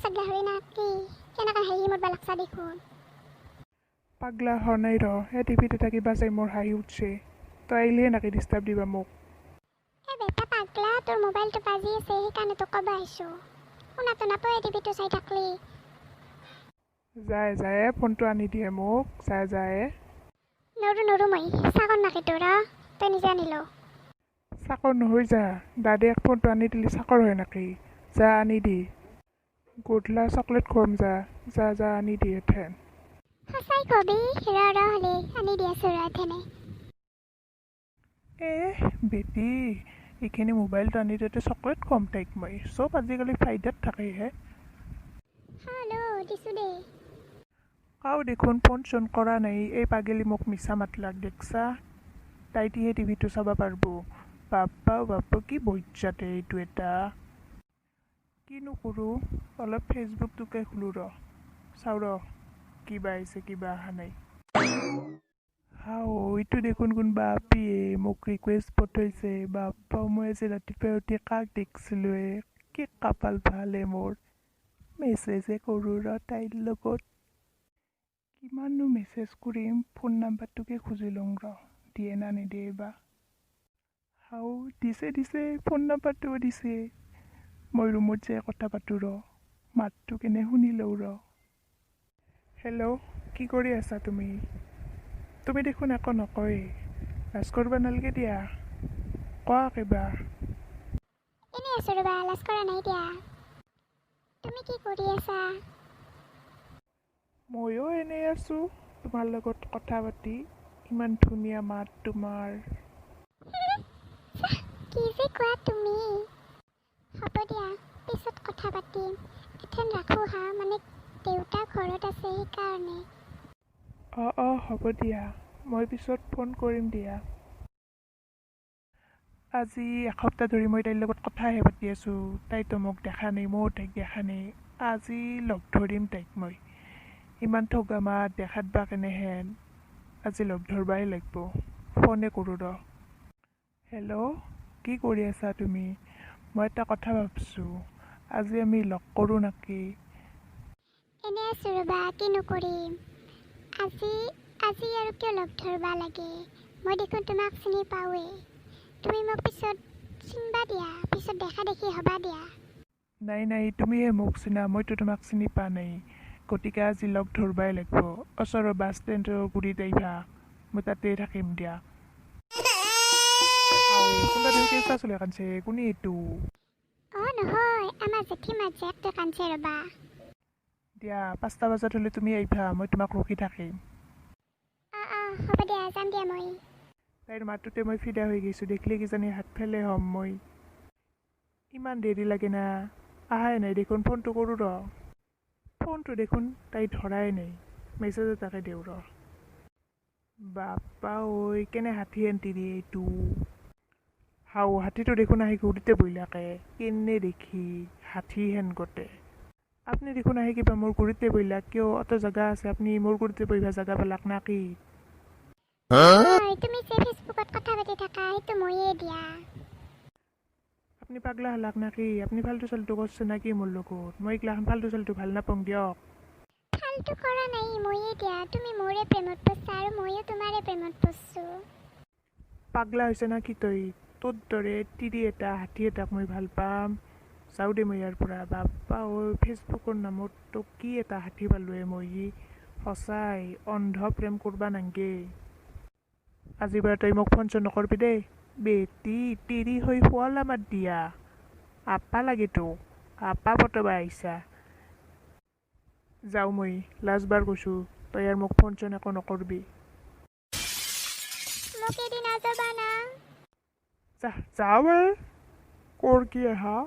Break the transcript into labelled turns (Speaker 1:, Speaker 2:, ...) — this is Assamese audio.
Speaker 1: sagla hori na ki. Kena kan hahi mod balaksa dekhun.
Speaker 2: পাগলা হোৱা নাই ৰ এই টিভিত এটা কিবা চাই মোৰ হাঁহি উঠছে তই আহিলেহে নাকি ডিষ্টাৰ্ব দিবা মোক
Speaker 1: এ বেটা পাগলা তোৰ মোবাইলটো বাজি আছে সেইকাৰণে তোক ক'ব আহিছো শুনাতো নাপায় টিভিটো চাই থাকলি
Speaker 2: যায় যায় ফোনটো আনি দিয়ে মোক যায় যায়
Speaker 1: নৰু মই চাগৰ নাকি তোৰ তই নিজে আনিলো
Speaker 2: চাকৰ নহয় যা দাদাক ফোনটো আনি দিলি চাকৰ হয় নাকি যা আনি দি গধূলা চকলেট খুৱাম যা যা যা আনি দি এথেন
Speaker 1: সঁচাই কবি ৰ হলে আনি দি আছো ৰ এথেনে
Speaker 2: বেটি এইখিনি মোবাইলটো আনি দিওঁতে চকলেট খুৱাম তাইক মই চব আজিকালি ফাইদাত থাকেহে
Speaker 1: হেল্ল' দিছো দে
Speaker 2: কাও দেখোন ফোন চোন কৰা নাই এই পাগেলি মোক মিছা মাতলাক দেখছা তাইটিহে টিভিটো চাব পাৰিব বাপ্পা কি বজ্জাতে এইটো এটা কিনো কৰোঁ অলপ ফেচবুকটোকে খোলোঁ ৰ চাওঁ ৰ কিবা আহিছে কিবা অহা নাই এইটো দেখোন কোনোবা আপিয়ে মোক ৰিকুৱেষ্ট পঠাইছে বাপ্পা মই আজি ৰাতিপুৱা উঠি কাক দেখিছিলোঁ কি কপাল ভালে মোৰ মেছেজে কৰোঁ ৰ তাইৰ লগত কিমাননো মেছেজ কৰিম ফোন নাম্বাৰটোকে খুজি লওঁ ৰ দিয়ে না নিদিয়ে বা দিছে ফোন নাম্বাৰটোও দিছে মই ৰুমত যাই কথা পাতোঁ ৰ মাতটো কেনে শুনি লওঁ ৰ হেল্ল' কি কৰি আছা তুমি দেখোন একো নকয় লাজ কৰিব নালাগে দিয়া কোৱা কিবা
Speaker 1: এনে আছো ৰবা লাজ কৰা নাই দিয়া তুমি কি কৰি আছা
Speaker 2: ময়ো এনেই আছোঁ তোমাৰ লগত কথা পাতি ইমান ধুনীয়া মাত তোমাৰ
Speaker 1: কি যে কোৱা তুমি হ'ব দিয়া পিছত কথা পাতিম এথেন ৰাখো হা মানে দেউতা ঘৰত আছে সেইকাৰণে
Speaker 2: অঁ হ'ব দিয়া মই পিছত ফোন কৰিম দিয়া আজি এসপ্তাহ ধৰি মই তাইৰ লগত কথাহে পাতি আছোঁ তাইতো মোক দেখা নাই ময়ো তাইক দেখা নাই আজি লগ ধৰিম তাইক মই ইমান ঠগা মাত দেখাত বা কেনেহেন আজি লগ ধৰবাই লাগিব ফোনে কৰোঁ ৰ হেল্ল' কি কৰি আছা তুমি মই এটা কথা ভাবিছোঁ আজি আমি লগ কৰোঁ নেকি
Speaker 1: এনে আছো ৰবা কিনো কৰিম আজি আৰু কিয় লগ ধৰবা লাগে মই দেখোন তোমাক চিনি পাওঁৱে তুমি মোক পিছত চিনবা দিয়া পিছত দেখা দেখি হবা দিয়া
Speaker 2: নাই তুমিহে মোক চিনা মইতো তোমাক চিনি পোৱা নাই গতিকে আজি লগ ধৰবাই লাগিব ওচৰৰ বাছ ষ্টেণ্ডৰ গুৰিত আহিবা মই তাতেই থাকিম দিয়া কোনোবা দেখোন কেঁচা চলি কান্দছে কোনে এইটো
Speaker 1: নহয় আমাৰ জেঠীমা জেঠটো কান্দছে ৰবা
Speaker 2: দিয়া 5টা বজাত হ'লে তুমি আহিবা মই তোমাক ৰখি থাকিম
Speaker 1: হ'ব দিয়া যাম দিয়া মই
Speaker 2: তাইৰ মাতটোতে মই ফিদা হৈ গৈছোঁ দেখিলে কিজানি হাত ফেলে হ'ম মই ইমান দেৰি লাগে না আহাই নাই দেখোন ফোনটো কৰোঁ ৰ ফোনটো দেখোন তাই ধৰাই নাই মেছেজ এটাকে দিওঁ ৰ বাপ্পা কেনে হাতী এণ্টি দিয়ে এইটো হাতীটো দেখোন আহি ঘূৰিতে বহিলাকে কেনে দেখি হাতী হেন গোটে আপুনি দেখোন আহি কিবা মোৰ গুৰিতে বহিলাক কিয় অত জেগা আছে আপুনি মোৰ গুৰিতে বহিবা জেগা পেলাক না কি
Speaker 1: তুমি যে ফেচবুকত কথা পাতি থাকা সেইটো ময়ে দিয়া
Speaker 2: আপুনি পাগলা হলাক নাকি আপুনি ফাল্টু চাল্টু কৰছে নাকি মোৰ লগত মই এইগিলাখান ফাল্টু চাল্টু ভাল নাপাওঁ দিয়ক
Speaker 1: ফাল্টু কৰা নাই ময়ে দিয়া তুমি মোৰে প্ৰেমত পৰছা আৰু ময়ো তোমাৰে প্ৰেমত পৰছো
Speaker 2: পাগলা হৈছে না কি তই তোৰ দৰে তিৰি এটা হাতী এটাক মই ভাল পাম যাওঁ দে মই ইয়াৰ পৰা বাপ্পা ফেচবুকৰ নামত তোক কি এটা হাতী পালোৱে মই সঁচাই অন্ধ প্ৰেম কৰবা নাংগে আজিৰ পৰা তই মোক ফোন চোন নকৰবি দেই বেটি তিৰি হৈ শুৱালা মাত দিয়া আপা লাগে তোক আপা পতবা আহিছা যাওঁ মই লাষ্টবাৰ কৈছোঁ তই আৰু মোক ফোন চোন একো নকৰবি
Speaker 1: মোক এদিন আজাবা না
Speaker 2: যাওঁ কৰ কি আহা